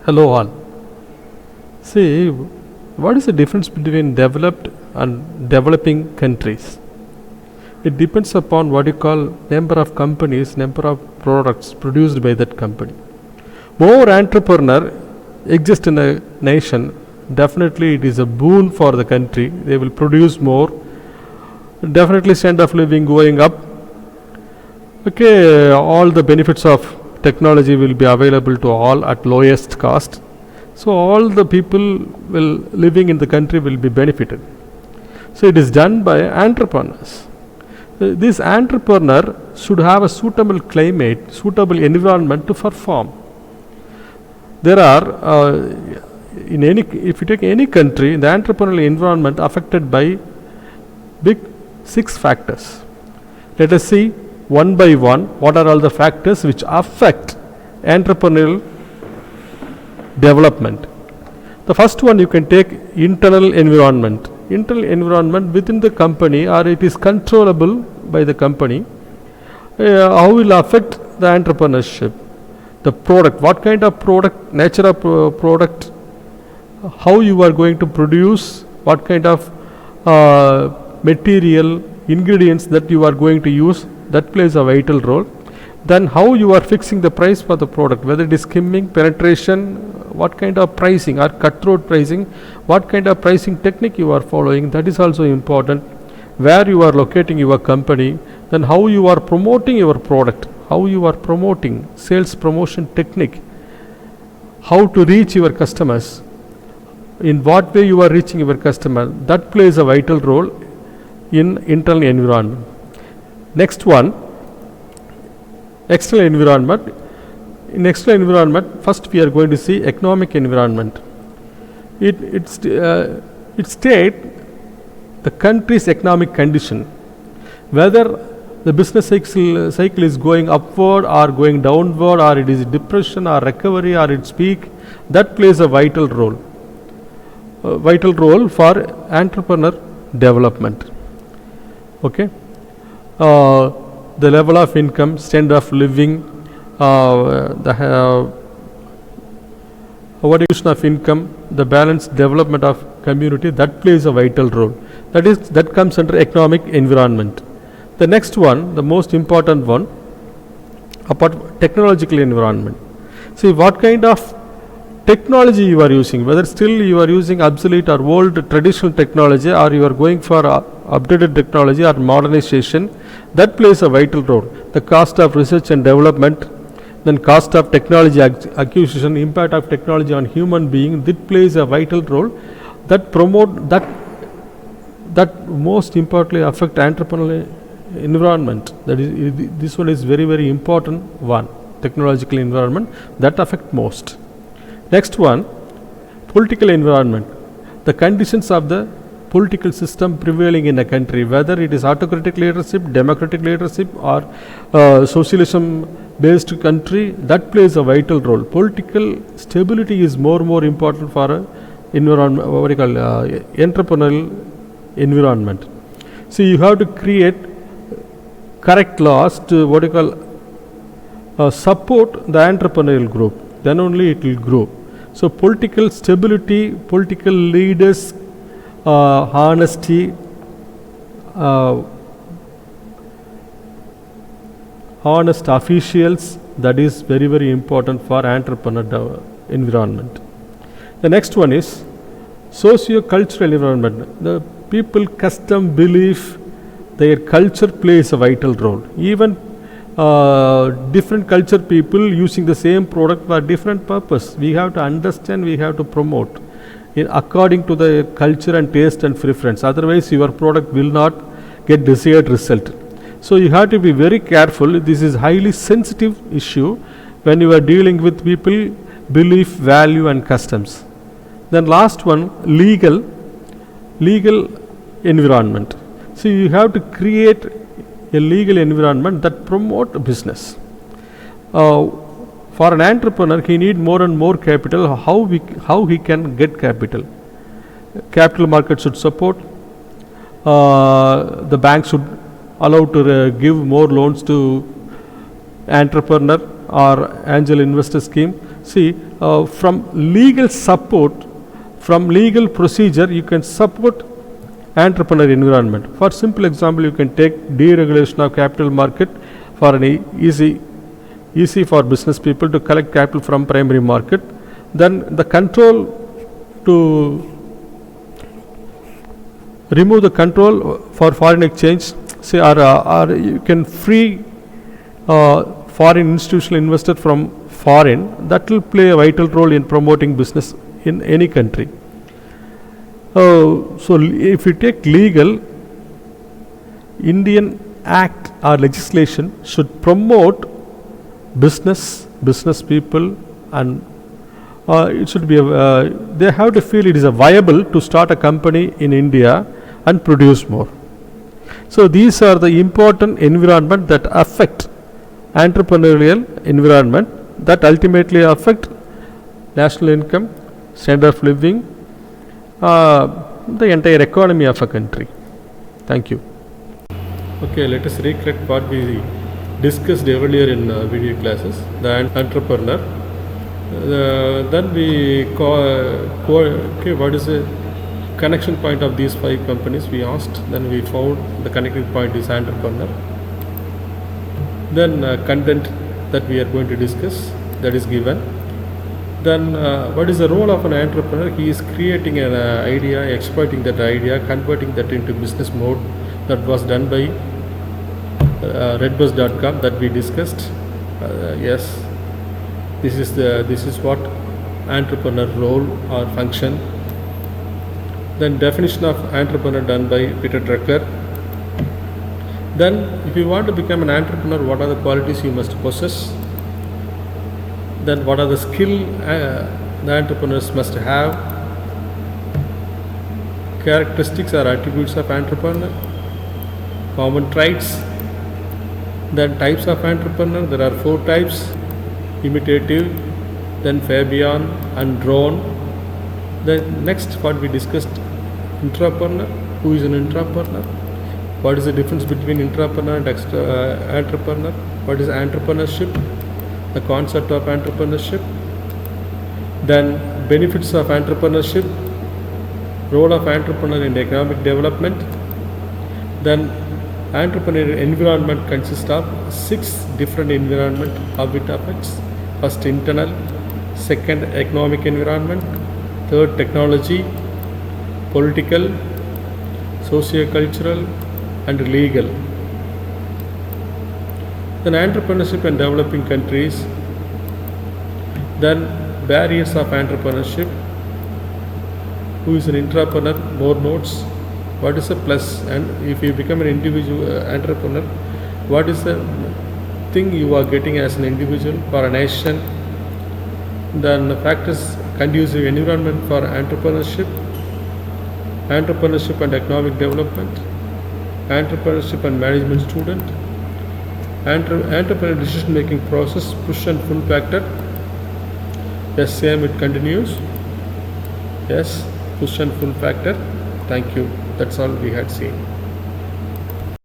Hello all. See, what is the difference between developed and developing countries? It depends upon what you call number of companies, number of products produced by that company. More entrepreneur exist in a nation, definitely it is a boon for the country. They will produce more. Definitely standard of living going up. Okay, all the benefits of technology will be available to all at lowest cost. So all the people will living in the country will be benefited. So it is done by entrepreneurs. This entrepreneur should have a suitable climate, suitable environment to perform. There are in any, if you take any country, the entrepreneurial environment affected by big 6 factors. Let us see one by one what are all the factors which affect entrepreneurial development. The first one you can take internal environment. Internal environment within the company, or it is controllable by the company. How will affect the entrepreneurship? The product, what kind of product, nature of product, how you are going to produce, what kind of material, ingredients that you are going to use, that plays a vital role. Then how you are fixing the price for the product, whether it is skimming, penetration, what kind of pricing or cutthroat pricing, what kind of pricing technique you are following, that is also important. Where you are locating your company, then how you are promoting your product, how you are promoting, sales promotion technique, how to reach your customers, in what way you are reaching your customer, that plays a vital role in internal environment. Next one, external environment. In external environment, first we are going to see economic environment. It state the country's economic condition, whether the business cycle is going upward or going downward, or it is depression or recovery or its peak. That plays a vital role for entrepreneur development. Okay. The level of income, standard of living, the variation of income, the balanced development of community, that plays a vital role. That comes under economic environment. The next one, the most important one, about technological environment. See what kind of technology you are using, whether still you are using obsolete or old traditional technology, or you are going for updated technology or modernization, that plays a vital role. The cost of research and development, then cost of technology acquisition, impact of technology on human being, that plays a vital role. That promote that most importantly affect entrepreneurial environment. That is, this one is very, very important one. Technological environment that affect most. Next one, political environment. The conditions of the political system prevailing in a country, whether it is autocratic leadership, democratic leadership, or socialism based country, that plays a vital role. Political stability is more important for a environment, what we call entrepreneurial environment. So you have to create correct laws to what you call support the entrepreneurial group, then only it will grow. So political stability, political leaders, honesty, honest officials, that is very, very important for entrepreneurial environment. The next one is socio-cultural environment. The people, custom, belief, their culture plays a vital role. Even different culture people using the same product for different purpose. We have to understand, we have to promote according to the culture and taste and preference. Otherwise your product will not get desired result. So you have to be very careful. This is highly sensitive issue when you are dealing with people, belief, value and customs. Then last one, legal environment. So you have to create a legal environment that promote business. For an entrepreneur, he need more and more capital. How he can get capital? Capital market should support. The bank should allow to give more loans to entrepreneur or angel investor scheme. See, from legal support, from legal procedure, you can support entrepreneur environment. For simple example, you can take deregulation of capital market for an easy for business people to collect capital from primary market. Then the control to remove the control for foreign exchange, say, or you can free foreign institutional investor from foreign. That will play a vital role in promoting business in any country. So if you take legal, Indian act or legislation should promote business people, and it should be they have to feel it is a viable to start a company in India and produce more. So these are the important environment that affect entrepreneurial environment, that ultimately affect national income, standard of living, the entire economy of a country. Thank you. Okay, let us recollect what we discussed earlier in video classes. The entrepreneur. Then we okay, what is the connection point of these 5 companies we asked. Then we found the connecting point is entrepreneur. Then content that we are going to discuss, that is given. Then what is the role of an entrepreneur? He is creating an idea, exploiting that idea, converting that into business mode. That was done by redbus.com that we discussed. Yes, this is what entrepreneur role or function. Then definition of entrepreneur done by Peter Drucker. Then if you want to become an entrepreneur, what are the qualities you must possess? Then what are the skill the entrepreneurs must have? Characteristics or attributes of entrepreneur, common traits. Then types of entrepreneur, there are 4 types: imitative, then Fabian and drone. Then next what we discussed, intrapreneur. Who is an intrapreneur? What is the difference between intrapreneur and entrepreneur? What is entrepreneurship? The concept of entrepreneurship. Then benefits of entrepreneurship, role of entrepreneur in economic development. Then entrepreneurial environment consists of 6 different environment of it affects. First, internal. Second, economic environment. Third, technology, political, socio-cultural, and legal. Then entrepreneurship in developing countries. Then barriers of entrepreneurship. Who is an intrapreneur? More notes. What is the plus? And if you become an individual entrepreneur, what is the thing you are getting as an individual for a nation? Then the factors conducive environment for entrepreneurship and economic development, entrepreneurship and management student, entrepreneur decision making process, push and pull factor. Yes, same, it continues. Yes, push and pull factor. Thank you. That's all we had seen.